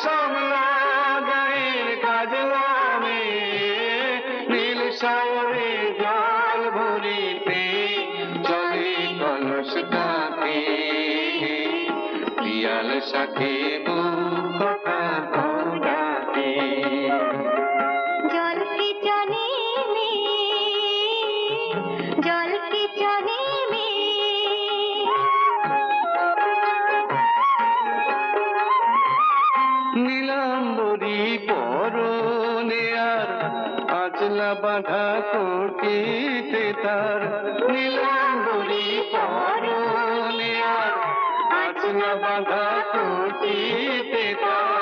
সমলা গায়ের কাজলামে নীল সাগরে জল ভরিতে চলে কলসটাতে পিয়াল সাথে বুক কথা ডাকে জল কি জানে মে জল কি জানে মে নীলাম্বরী পরনে আর আঁচলা বাঁধা কোটিতে তার নীলাম্বরী পরনে আর আঁচলা বাঁধা কোটিতে তার